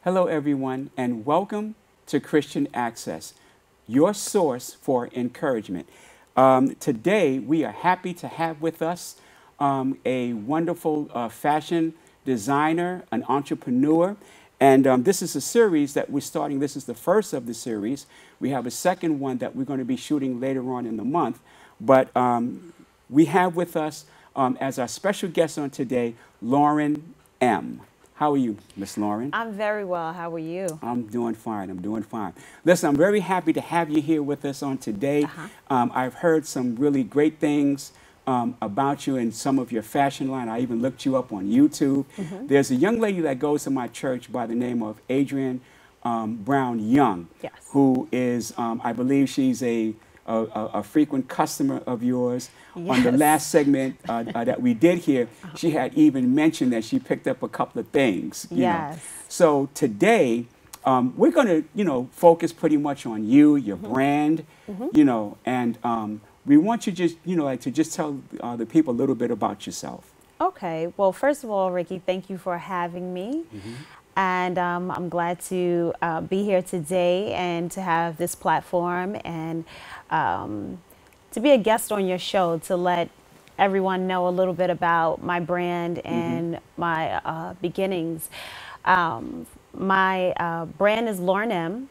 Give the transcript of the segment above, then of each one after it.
Hello, everyone, and welcome to Christian Access, your source for encouragement. Today, we are happy to have with us a wonderful fashion designer, an entrepreneur, and this is a series that we're starting. This is the first of the series. We have a second one that we're going to be shooting later on in the month, but we have with us as our special guest on today, Lauren M. How are you, Miss Lauren? I'm very well. How are you? I'm doing fine. I'm doing fine. Listen, I'm very happy to have you here with us on today. I've heard some really great things about you and some of your fashion line. I even looked you up on YouTube. There's a young lady that goes to my church by the name of Adrienne Brown Young, Yes. who is, I believe she's a frequent customer of yours. Yes. On the last segment that we did here, she had even mentioned that she picked up a couple of things. You know. So today, we're going to, focus pretty much on you, your brand, and we want you just, to just tell the people a little bit about yourself. Okay. Well, first of all, Ricky, thank you for having me. And I'm glad to be here today and to have this platform and to be a guest on your show to let everyone know a little bit about my brand and my beginnings. My brand is Lauren M.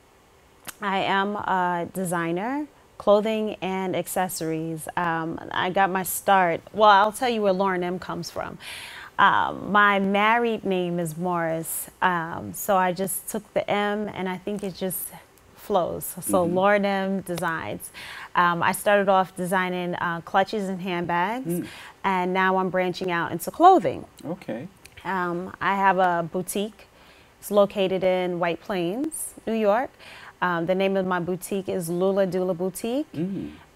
I am a designer, clothing and accessories. I got my start. Well, I'll tell you where Lauren M comes from. My married name is Morris, so I just took the M and I think it just flows. So Lauren M Designs. I started off designing clutches and handbags, and now I'm branching out into clothing. Okay. I have a boutique. It's located in White Plains, New York. The name of my boutique is LOOLA DOOLA Boutique,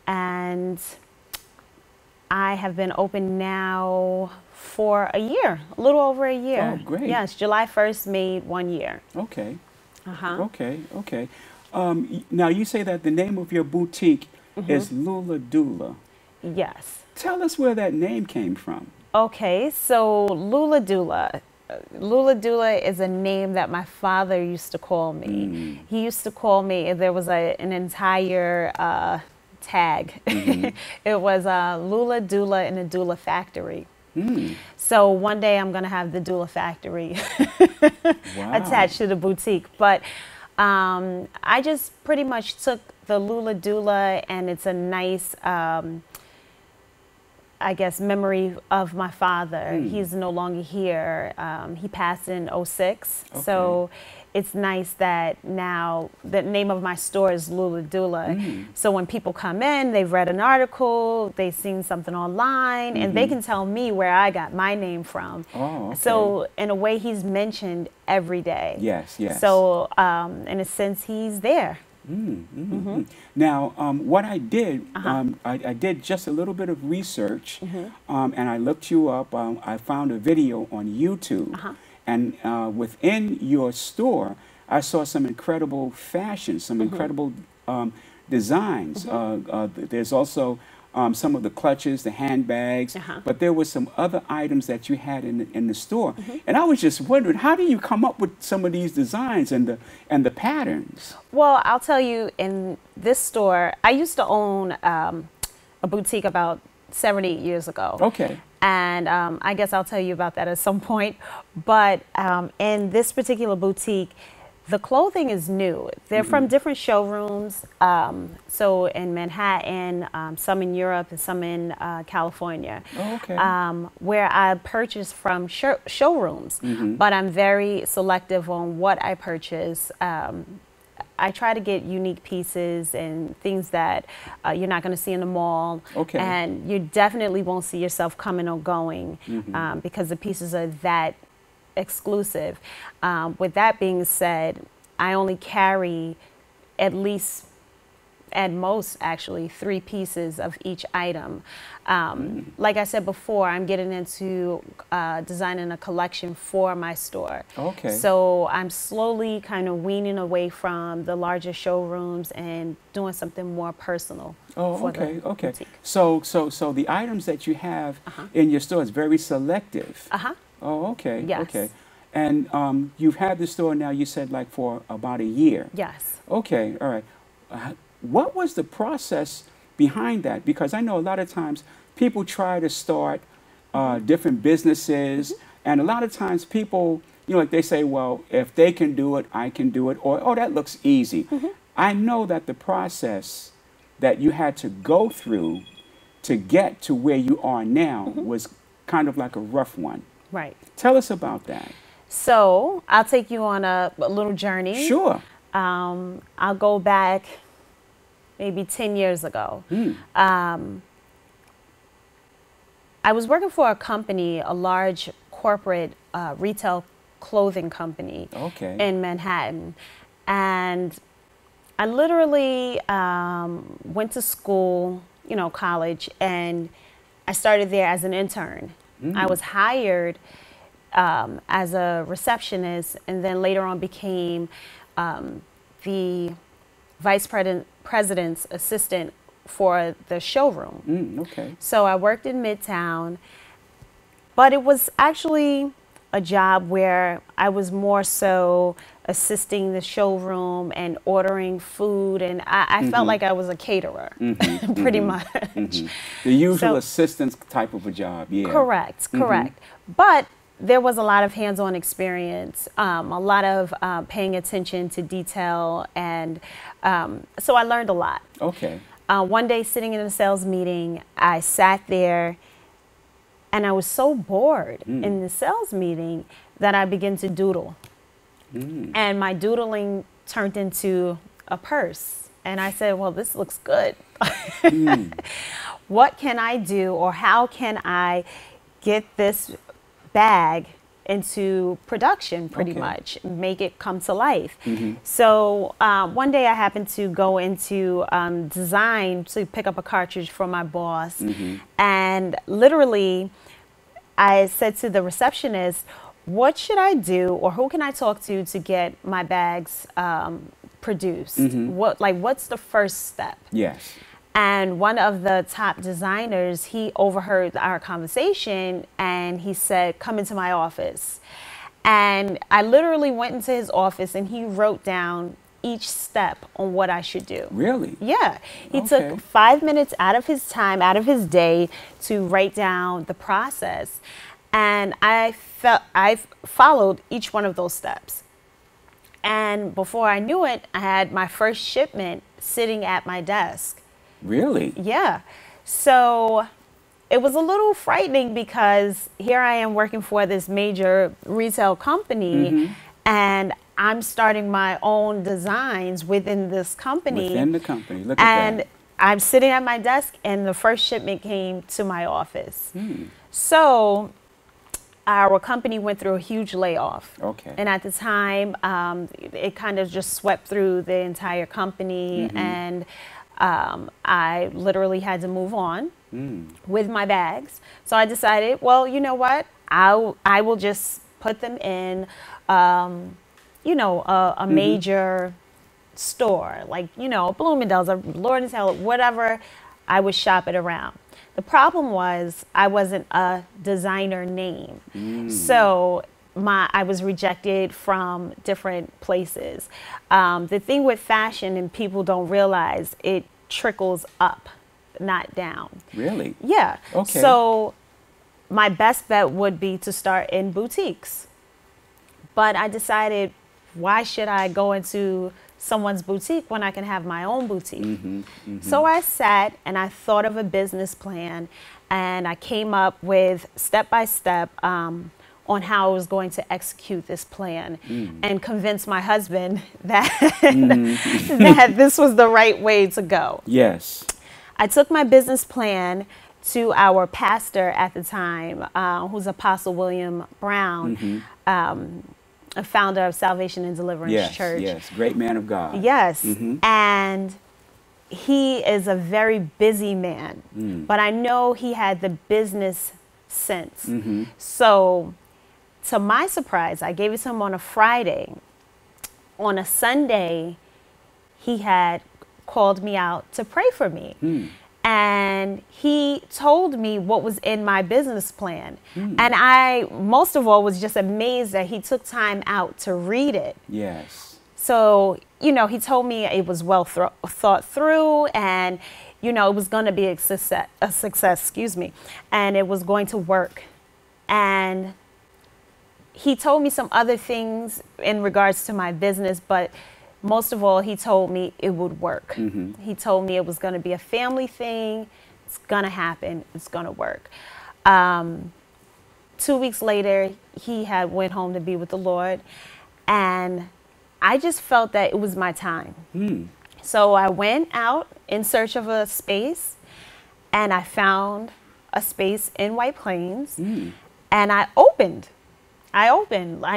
and I have been open now for a year, a little over a year. Oh, great. Yes, July 1st made 1 year. Okay. Okay. Now, you say that the name of your boutique is LOOLA DOOLA. Yes. Tell us where that name came from. Okay, so LOOLA DOOLA. LOOLA DOOLA is a name that my father used to call me. He used to call me, there was an entire tag. It was LOOLA DOOLA in a doula factory. So one day I'm going to have the doula factory attached to the boutique. But I just pretty much took the LOOLA DOOLA, and it's a nice, I guess, memory of my father. He's no longer here. He passed in '06. So it's nice that now the name of my store is LOOLA DOOLA. So when people come in, they've read an article, they've seen something online, and they can tell me where I got my name from. So in a way, he's mentioned every day. Yes, yes. So in a sense, he's there. Now, what I did, I did just a little bit of research, and I looked you up. I found a video on YouTube, and within your store, I saw some incredible fashion, some incredible designs. There's also some of the clutches, the handbags, but there were some other items that you had in the store. And I was just wondering, how do you come up with some of these designs and the patterns? Well, I'll tell you, in this store, I used to own a boutique about 7 or 8 years ago. Okay. And I guess I'll tell you about that at some point. But in this particular boutique, the clothing is new. They're from different showrooms. So in Manhattan, some in Europe, and some in California. Where I purchase from showrooms. But I'm very selective on what I purchase. I try to get unique pieces and things that you're not going to see in the mall. And you definitely won't see yourself coming or going because the pieces are that exclusive. With that being said, I only carry at least, at most actually, 3 pieces of each item. Like I said before, I'm getting into designing a collection for my store. So I'm slowly kind of weaning away from the larger showrooms and doing something more personal. Okay. So the items that you have in your store is very selective. Yes. Okay. And you've had the store now, you said, like for about a year. Yes. Okay, all right. What was the process behind that? Because I know a lot of times people try to start different businesses, and a lot of times people, you know, like they say, well, if they can do it, I can do it, or, oh, that looks easy. I know that the process that you had to go through to get to where you are now was kind of like a rough one. Right. Tell us about that. So I'll take you on a little journey. Sure. I'll go back maybe 10 years ago. I was working for a company, a large corporate retail clothing company in Manhattan. And I literally went to school, you know, college, and I started there as an intern. I was hired as a receptionist, and then later on became the vice president's assistant for the showroom. So I worked in Midtown, but it was actually a job where I was more so assisting the showroom and ordering food, and I felt like I was a caterer, pretty much. The usual assistance type of a job, yeah. Correct, correct. But there was a lot of hands-on experience, a lot of paying attention to detail, and so I learned a lot. One day sitting in a sales meeting, I sat there and I was so bored in the sales meeting that I began to doodle. And my doodling turned into a purse. And I said, well, this looks good. What can I do, or how can I get this bag into production, pretty much, make it come to life? So one day I happened to go into design to pick up a cartridge for my boss. And literally, I said to the receptionist, what should I do, or who can I talk to get my bags produced? What's the first step? Yes. And one of the top designers, he overheard our conversation, and he said, come into my office. And I literally went into his office, and he wrote down each step on what I should do. Really? Yeah. He took 5 minutes out of his time, out of his day, to write down the process. And I followed each one of those steps. And before I knew it, I had my first shipment sitting at my desk. Really? Yeah. So it was a little frightening, because here I am working for this major retail company, and I'm starting my own designs within this company. Within the company. Look at that. And I'm sitting at my desk, and the first shipment came to my office. So our company went through a huge layoff. And at the time, it kind of just swept through the entire company, and I literally had to move on with my bags. So I decided, well, you know what? I will just put them in, you know, a major store, like, you know, Bloomingdale's, or Lord and Taylor, whatever. I would shop it around. The problem was I wasn't a designer name. So I was rejected from different places. The thing with fashion, and people don't realize, it trickles up, not down. Really? Yeah. So my best bet would be to start in boutiques. But I decided, why should I go into someone's boutique when I can have my own boutique? So I sat and I thought of a business plan, and I came up with step by step on how I was going to execute this plan, and convince my husband that, that this was the right way to go. Yes. I took my business plan to our pastor at the time, who's Apostle William Brown, a founder of Salvation and Deliverance Church. Yes, great man of God. Yes, and he is a very busy man, but I know he had the business sense. So to my surprise, I gave it to him on a Friday. On a Sunday, he had called me out to pray for me. and he told me what was in my business plan. And I, most of all, was just amazed that he took time out to read it. Yes. So, you know, he told me it was well thought through, and, you know, it was going to be a success, excuse me, and it was going to work. And he told me some other things in regards to my business, but most of all, he told me it would work. He told me it was going to be a family thing. It's going to happen. It's going to work. 2 weeks later, he had went home to be with the Lord, and I just felt that it was my time. So I went out in search of a space, and I found a space in White Plains, and I opened. I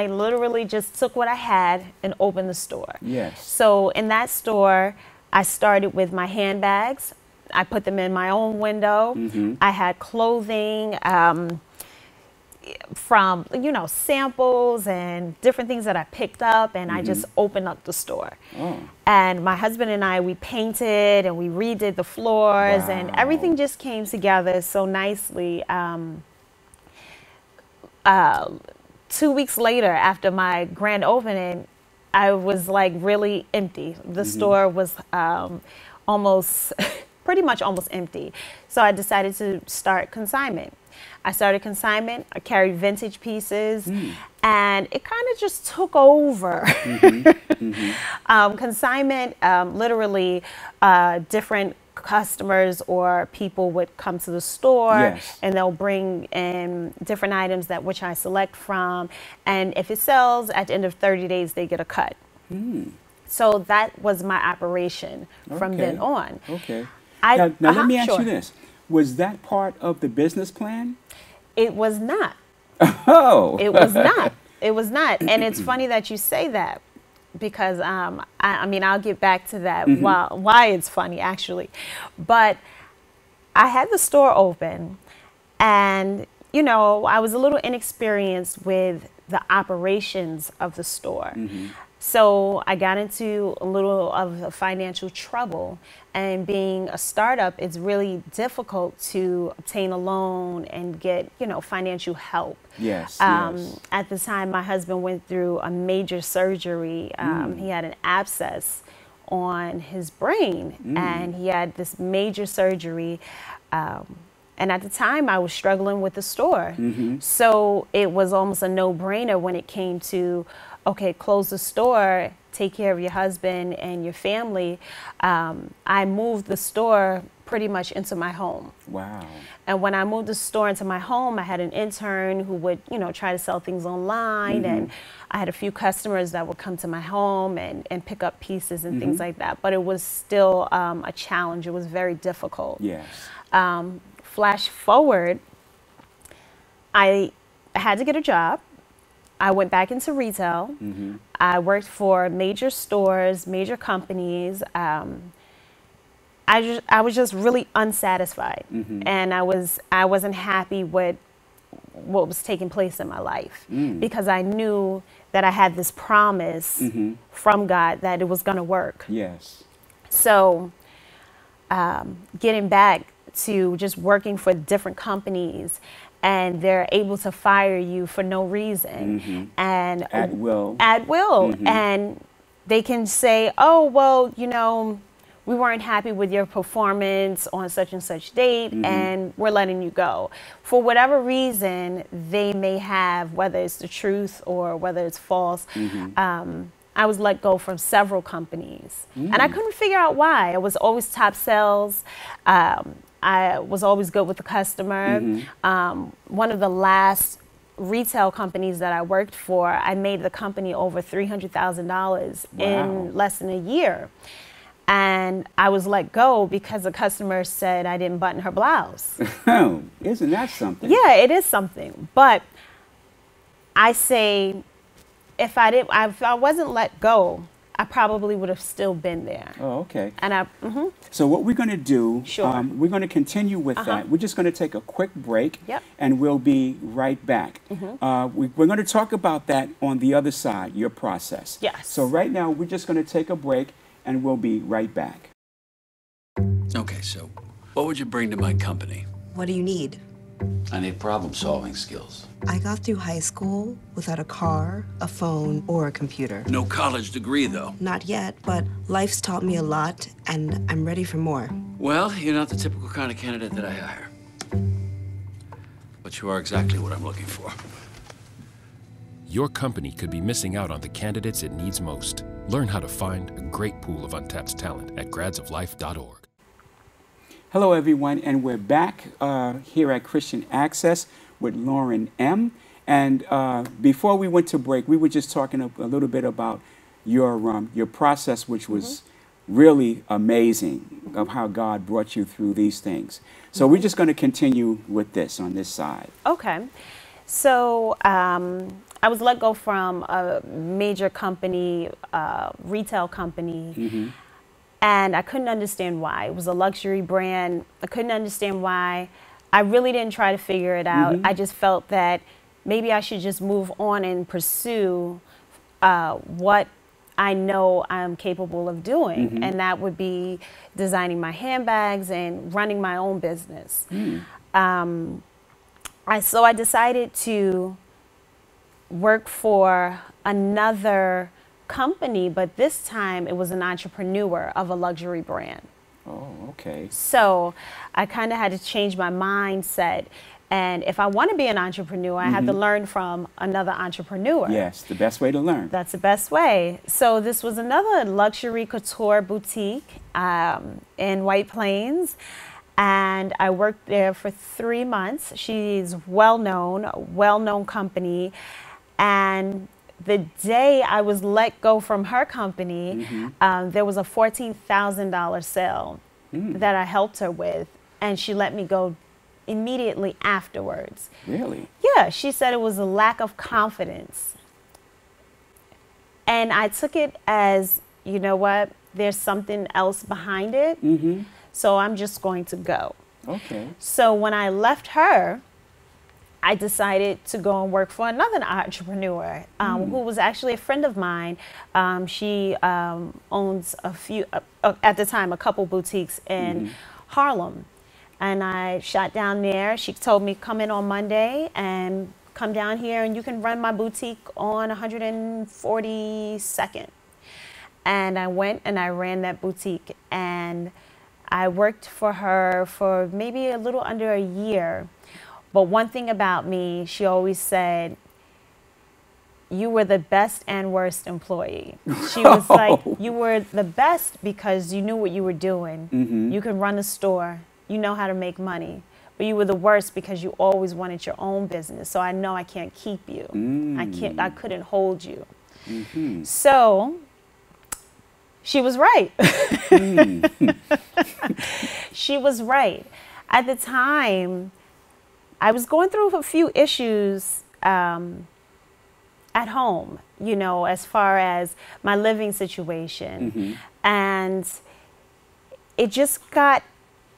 literally just took what I had and opened the store. Yes. So in that store, I started with my handbags. I put them in my own window. I had clothing from, you know, samples and different things that I picked up, and I just opened up the store. And my husband and I, we painted and we redid the floors, and everything just came together so nicely. 2 weeks later, after my grand opening, I was like really empty. The store was pretty much almost empty. So I decided to start consignment. I started consignment. I carried vintage pieces, and it kind of just took over. Consignment, literally, different customers or people would come to the store, and they'll bring in different items that which I select from, and if it sells at the end of 30 days, they get a cut. So that was my operation from then on. Now let me ask you this. Was that part of the business plan? It was not. Oh. It was not. It was not. And it's funny that you say that, because I mean, I'll get back to that, why it's funny, actually. But I had the store open, and, you know, I was a little inexperienced with the operations of the store. So I got into a little of financial trouble, and being a startup, it's really difficult to obtain a loan and get, you know, financial help. Yes. At the time, my husband went through a major surgery. He had an abscess on his brain, and he had this major surgery. And at the time, I was struggling with the store. So it was almost a no-brainer when it came to, okay, close the store, take care of your husband and your family. I moved the store pretty much into my home. Wow. And when I moved the store into my home, I had an intern who would, you know, try to sell things online. And I had a few customers that would come to my home and pick up pieces and things like that. But it was still a challenge. It was very difficult. Yes. Flash forward, I had to get a job. I went back into retail. I worked for major stores, major companies. I was just really unsatisfied, and I wasn't happy with what was taking place in my life, because I knew that I had this promise from God that it was going to work. Yes. So getting back to just working for different companies, and they're able to fire you for no reason, and at will. And they can say, oh, well, you know, we weren't happy with your performance on such and such date, and we're letting you go. For whatever reason they may have, whether it's the truth or whether it's false, I was let go from several companies, and I couldn't figure out why. I was always top sales. I was always good with the customer. One of the last retail companies that I worked for, I made the company over $300,000 in less than a year. And I was let go because the customer said I didn't button her blouse. Oh, isn't that something? Yeah, it is something. But I say, if I wasn't let go, I probably would have still been there. Oh, okay. And So what we're going to do, Sure. We're going to continue with that. We're just going to take a quick break, and we'll be right back. We're going to talk about that on the other side, your process. Yes. So right now, we're just going to take a break, and we'll be right back. Okay, so What would you bring to my company? What do you need? I need problem-solving skills. I got through high school without a car, a phone, or a computer. No college degree, though. Not yet, but life's taught me a lot, and I'm ready for more. Well, you're not the typical kind of candidate that I hire. But you are exactly what I'm looking for. Your company could be missing out on the candidates it needs most. Learn how to find a great pool of untapped talent at gradsoflife.org. Hello, everyone, and we're back here at Christian Access with Lauren M. And before we went to break, we were just talking a little bit about your process, which was really amazing, of how God brought you through these things. So we're just going to continue with this on this side. Okay. So I was let go from a major company, retail company, and I couldn't understand why. It was a luxury brand. I couldn't understand why. I really didn't try to figure it out. I just felt that maybe I should just move on and pursue what I know I'm capable of doing, and that would be designing my handbags and running my own business. So I decided to work for another company, but this time it was an entrepreneur of a luxury brand. Oh, okay. So I kind of had to change my mindset. And if I want to be an entrepreneur, I have to learn from another entrepreneur. Yes, the best way to learn. That's the best way. So this was another luxury couture boutique in White Plains. And I worked there for 3 months. She's well-known company. And the day I was let go from her company, there was a $14,000 sale that I helped her with, and she let me go immediately afterwards. Really? Yeah, she said it was a lack of confidence. And I took it as, you know what, there's something else behind it, so I'm just going to go. Okay. So when I left her, I decided to go and work for another entrepreneur who was actually a friend of mine. She owns a few, at the time, a couple boutiques in Harlem. And I shot down there. She told me, come in on Monday and come down here and you can run my boutique on 142nd. And I went and I ran that boutique. And I worked for her for maybe a little under a year. But one thing about me, she always said, you were the best and worst employee. She was like, you were the best because you knew what you were doing. You can run a store. You know how to make money. But you were the worst because you always wanted your own business. So I know I can't keep you. I couldn't hold you. So she was right. She was right. At the time, I was going through a few issues at home, you know, as far as my living situation. And it just got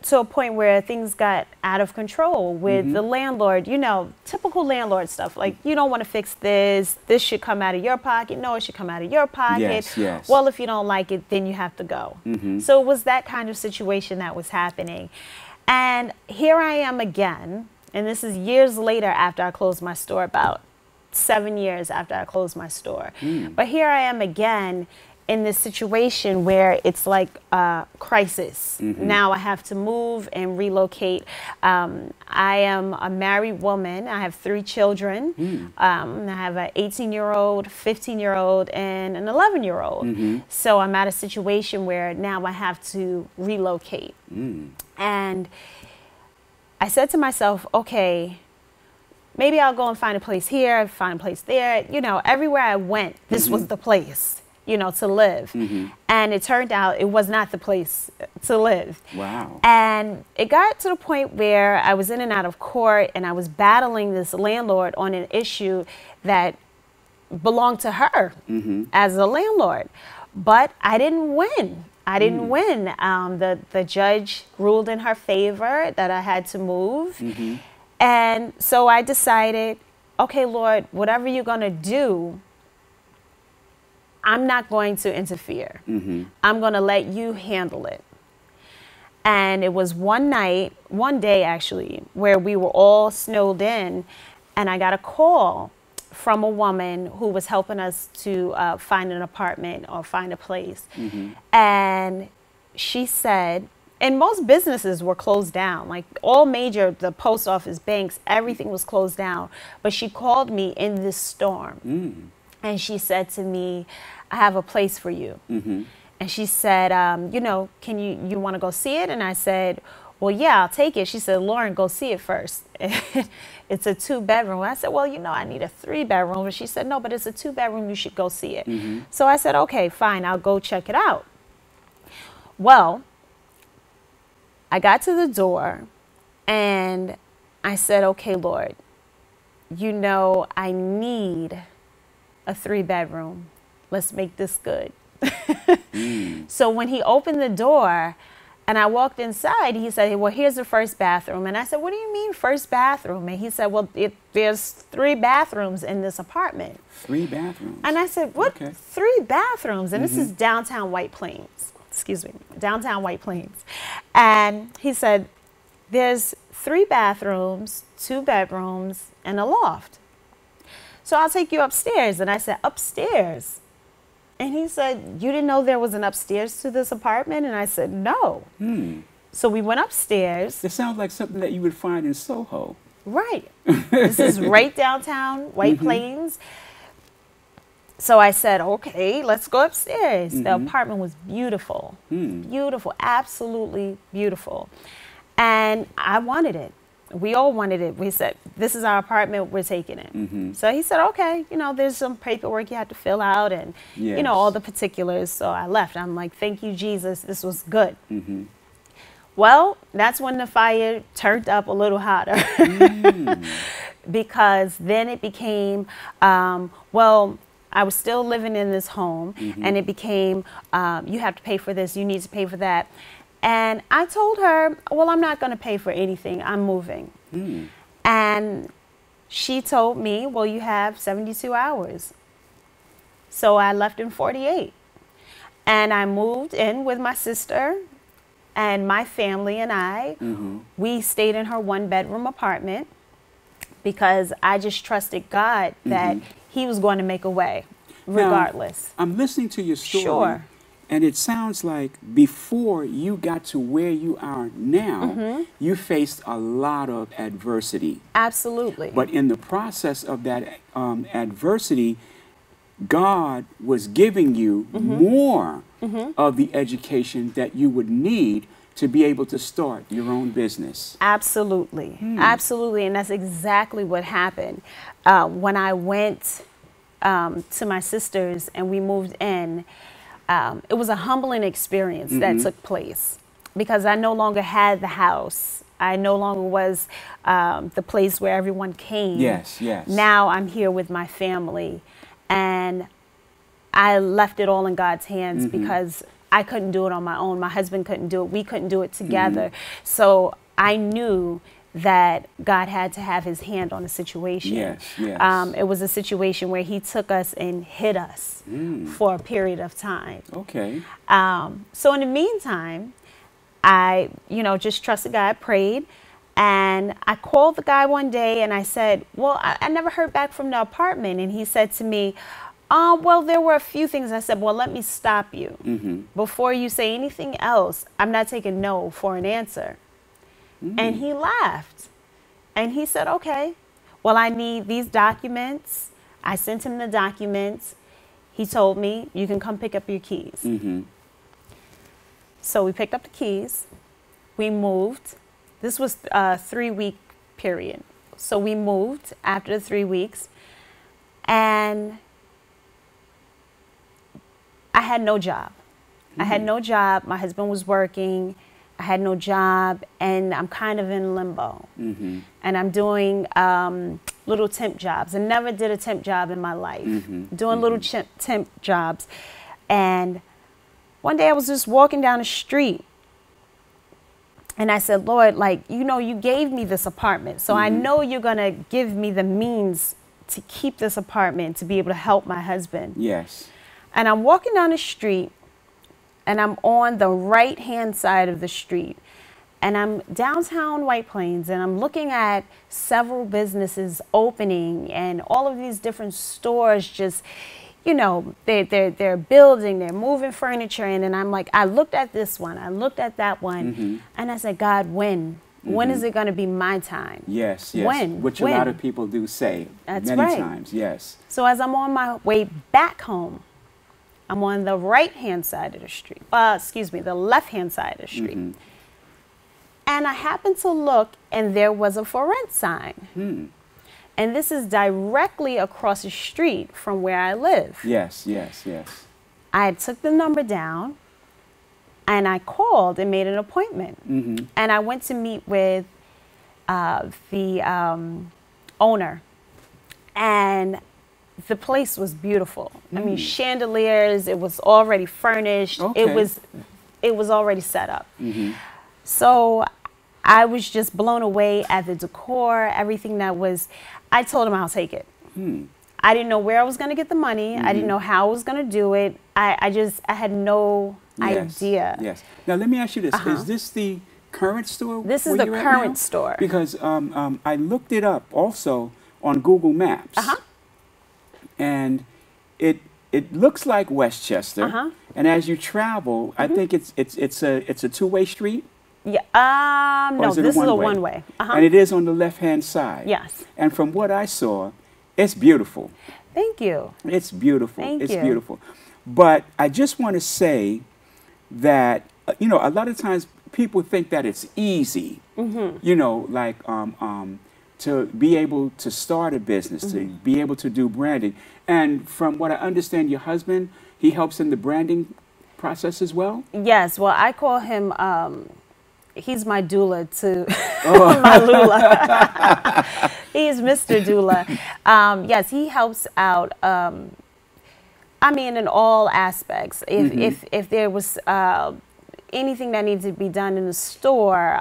to a point where things got out of control with the landlord, you know, typical landlord stuff. Like, you don't want to fix this. This should come out of your pocket. No, it should come out of your pocket. Yes, yes. Well, if you don't like it, then you have to go. So it was that kind of situation that was happening. And here I am again. And this is years later after I closed my store, about 7 years after I closed my store. But here I am again in this situation where it's like a crisis. Now I have to move and relocate. I am a married woman. I have 3 children. I have an 18-year-old, 15-year-old, and an 11-year-old. So I'm at a situation where now I have to relocate. And I said to myself, okay, maybe I'll go and find a place here, find a place there. You know, everywhere I went, this was the place, you know, to live. And it turned out it was not the place to live. Wow. And it got to the point where I was in and out of court and I was battling this landlord on an issue that belonged to her as a landlord. But I didn't win. I didn't win. The judge ruled in her favor that I had to move. And so I decided, okay, Lord, whatever you're going to do, I'm not going to interfere. I'm going to let you handle it. And it was one day actually, where we were all snowed in, and I got a call from a woman who was helping us to find an apartment or find a place. And she said, and most businesses were closed down, like all major, the post office, banks, everything was closed down. But she called me in this storm. And she said to me, I have a place for you. And she said, you know, can you want to go see it? And I said, well, yeah, I'll take it. She said, Lauren, go see it first. It's a 2-bedroom. I said, well, you know, I need a 3-bedroom. And she said, no, but it's a 2-bedroom. You should go see it. So I said, okay, fine. I'll go check it out. Well, I got to the door and I said, okay, Lord, you know, I need a 3-bedroom. Let's make this good. So when he opened the door and I walked inside, he said, well, here's the first bathroom. And I said, what do you mean first bathroom? And he said, well, there's 3 bathrooms in this apartment. 3 bathrooms? And I said, what? Okay. 3 bathrooms? And this is downtown White Plains. Excuse me, downtown White Plains. And he said, there's 3 bathrooms, 2 bedrooms, and a loft. So I'll take you upstairs. And I said, upstairs? And he said, you didn't know there was an upstairs to this apartment? And I said, no. So we went upstairs. It sounds like something that you would find in Soho. Right. This is right downtown White Plains. So I said, okay, let's go upstairs. The apartment was beautiful. Beautiful, absolutely beautiful. And I wanted it. We all wanted it. We said, this is our apartment, we're taking it. So he said, okay, you know, there's some paperwork you have to fill out and, you know, all the particulars. So I left. I'm like, thank you, Jesus. This was good. Well, that's when the fire turned up a little hotter. Because then it became, well, I was still living in this home and it became, you have to pay for this, you need to pay for that. And I told her, well, I'm not going to pay for anything. I'm moving. And she told me, well, you have 72 hours. So I left in 48. And I moved in with my sister and my family and I. We stayed in her 1-bedroom apartment because I just trusted God that he was going to make a way regardless. Now, I'm listening to your story. Sure. And it sounds like before you got to where you are now, you faced a lot of adversity. Absolutely. But in the process of that adversity, God was giving you more of the education that you would need to be able to start your own business. Absolutely. Absolutely. And that's exactly what happened. When I went to my sister's and we moved in, it was a humbling experience that took place because I no longer had the house. I no longer was the place where everyone came. Yes, yes. Now I'm here with my family, and I left it all in God's hands because I couldn't do it on my own. My husband couldn't do it. We couldn't do it together. So I knew that God had to have his hand on the situation. Yes, yes. It was a situation where he took us and hid us for a period of time. Okay. So in the meantime, I, you know, just trusted God, prayed, and I called the guy one day and I said, well, I never heard back from the apartment. And he said to me, well, there were a few things. I said, well, let me stop you. Before you say anything else, I'm not taking no for an answer. And he laughed and he said, okay, well, I need these documents. I sent him the documents. He told me, you can come pick up your keys. So we picked up the keys. We moved. This was a 3-week period. So we moved after the 3 weeks, and I had no job. I had no job. My husband was working. I had no job, and I'm kind of in limbo. And I'm doing little temp jobs. I never did a temp job in my life. Doing little temp jobs. And one day I was just walking down the street, and I said, Lord, like, you know, you gave me this apartment, so I know you're going to give me the means to keep this apartment, to be able to help my husband. Yes. And I'm walking down the street, and I'm on the right-hand side of the street. And I'm downtown White Plains, and I'm looking at several businesses opening, and all of these different stores just, you know, they're building, they're moving furniture in, and I'm like, I looked at this one, I looked at that one, and I said, God, when? When is it going to be my time? Yes, yes. When? Which When? a lot of people do say. That's many right. times, yes. So as I'm on my way back home, I'm on the right-hand side of the street. Excuse me, the left-hand side of the street. And I happened to look, and there was a for rent sign. And this is directly across the street from where I live. Yes, yes, yes. I took the number down, and I called and made an appointment. And I went to meet with the owner. And the place was beautiful. I mean, chandeliers, it was already furnished. Okay. It was already set up. So I was just blown away at the decor, everything that was. I told him I'll take it. I didn't know where I was going to get the money. I didn't know how I was going to do it. I had no idea. Yes. Now let me ask you this: is this the current store? This is where the you're at current now? store. Because I looked it up also on Google Maps, and it looks like Westchester. And as you travel, I think it's a two-way street. Yeah. Or No, is it this is a one-way? one-way. And it is on the left-hand side. Yes. And from what I saw, it's beautiful. Thank you. It's beautiful. Thank it's you. beautiful. But I just want to say that, you know, a lot of times people think that it's easy, you know, like to be able to start a business, to be able to do branding. And from what I understand, your husband, he helps in the branding process as well? Yes. Well, I call him, he's my doula to my Lula. He's Mr. Doula. Yes, he helps out. I mean, in all aspects. If there was anything that needs to be done in the store,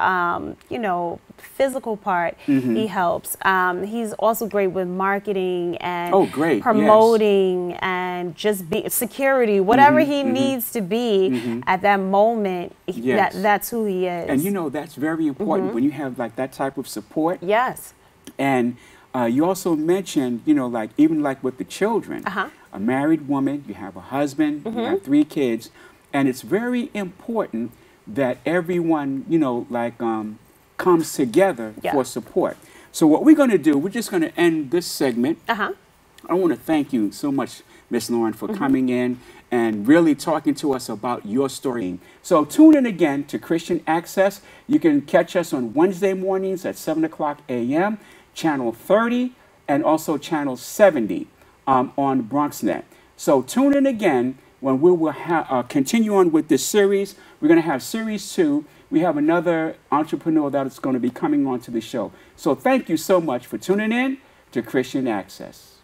you know, physical part, he helps. He's also great with marketing and promoting and just security, whatever he needs to be at that moment. That's who he is. And you know, that's very important when you have like that type of support. Yes. And you also mentioned, you know, like even like with the children, a married woman, you have a husband, you have 3 kids, and it's very important that everyone, you know, like comes together for support. So what we're going to do, we're just going to end this segment. I want to thank you so much, Miss Lauren, for coming in and really talking to us about your story. So tune in again to Christian Access. You can catch us on Wednesday mornings at 7 o'clock a.m., channel 30, and also channel 70 on BronxNet. So tune in again when we will continue on with this series. We're going to have series 2. We have another entrepreneur that is going to be coming on to the show. So thank you so much for tuning in to Christian Access.